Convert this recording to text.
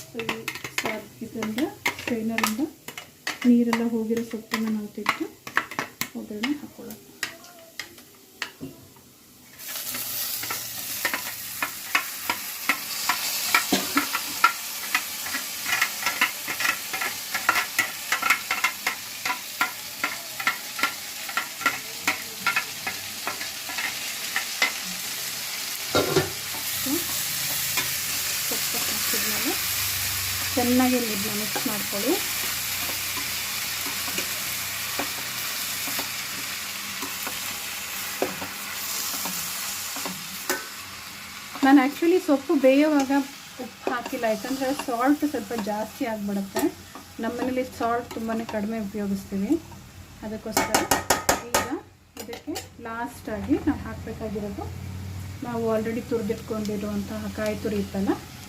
So ಈ ಇದರಿಂದ ಸ್ಟ್ರೈನರಿಂದ ನೀರೆಲ್ಲ ಹೋಗಿರೋ ಸೊಪ್ಪನ್ನು ನಾವು ತೆಗೆದು ಒಗ್ಗರಣೆ ಹಾಕೊಳ್ಳೋಣ. ಸೊಪ್ಪು ಹಾಕಿದ್ಮೇಲೆ ಚೆನ್ನಾಗಿ ಇದನ್ನ ಮಿಕ್ಸ್ ಮಾಡ್ಕೊಳ್ಳಿ. ನಾನು ಆ್ಯಕ್ಚುಲಿ ಸೊಪ್ಪು ಬೇಯುವಾಗ ಉಪ್ಪು ಹಾಕಿಲ್ಲ, ಯಾಕಂದರೆ ಸಾಲ್ಟ್ ಸ್ವಲ್ಪ ಜಾಸ್ತಿ ಆಗಿಬಿಡುತ್ತೆ. ನಮ್ಮ ಮನೇಲಿ ಸಾಲ್ಟ್ ತುಂಬಾ ಕಡಿಮೆ ಉಪಯೋಗಿಸ್ತೀವಿ, ಅದಕ್ಕೋಸ್ಕರ. ಈಗ ಇದಕ್ಕೆ ಲಾಸ್ಟಾಗಿ ನಾವು ಹಾಕಬೇಕಾಗಿರೋದು, ನಾವು ಆಲ್ರೆಡಿ ತುರಿದಿಟ್ಕೊಂಡಿರುವಂತಹ ಕಾಯಿ ತುರಿ ಇತ್ತಲ್ಲ